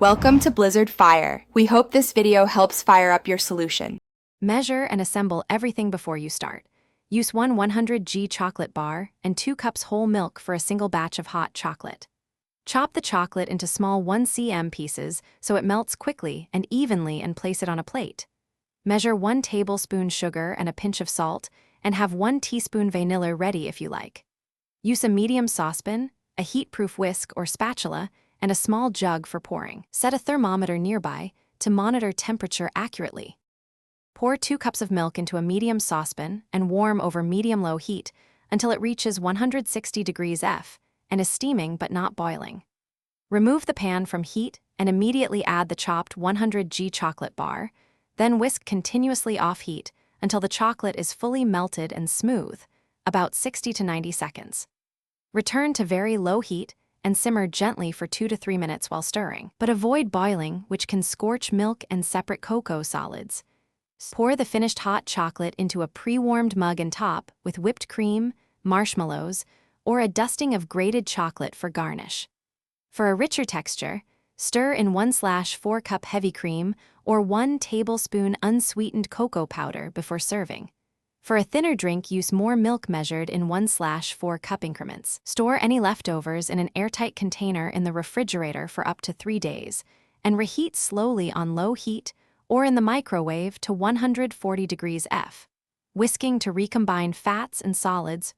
Welcome to Blizzard Fire. We hope this video helps fire up your solution. Measure and assemble everything before you start. Use one 100g chocolate bar and 2 cups whole milk for a single batch of hot chocolate. Chop the chocolate into small 1 cm pieces so it melts quickly and evenly and place it on a plate. Measure 1 tablespoon sugar and a pinch of salt and have 1 teaspoon vanilla ready if you like. Use a medium saucepan, a heat-proof whisk or spatula, and a small jug for pouring. Set a thermometer nearby to monitor temperature accurately. Pour 2 cups of milk into a medium saucepan and warm over medium-low heat until it reaches 160 degrees F and is steaming but not boiling. Remove the pan from heat and immediately add the chopped 100g chocolate bar, then whisk continuously off heat until the chocolate is fully melted and smooth, about 60 to 90 seconds. Return to very low heat and simmer gently for 2 to 3 minutes while stirring, but avoid boiling, which can scorch milk and separate cocoa solids. Pour the finished hot chocolate into a pre-warmed mug and top with whipped cream, marshmallows, or a dusting of grated chocolate for garnish. For a richer texture, stir in 1/4 cup heavy cream or 1 tablespoon unsweetened cocoa powder before serving. For a thinner drink, use more milk measured in 1/4 cup increments. Store any leftovers in an airtight container in the refrigerator for up to 3 days, and reheat slowly on low heat or in the microwave to 140 degrees F, whisking to recombine fats and solids.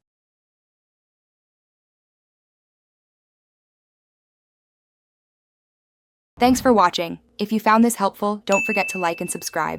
Thanks for watching. If you found this helpful, don't forget to like and subscribe.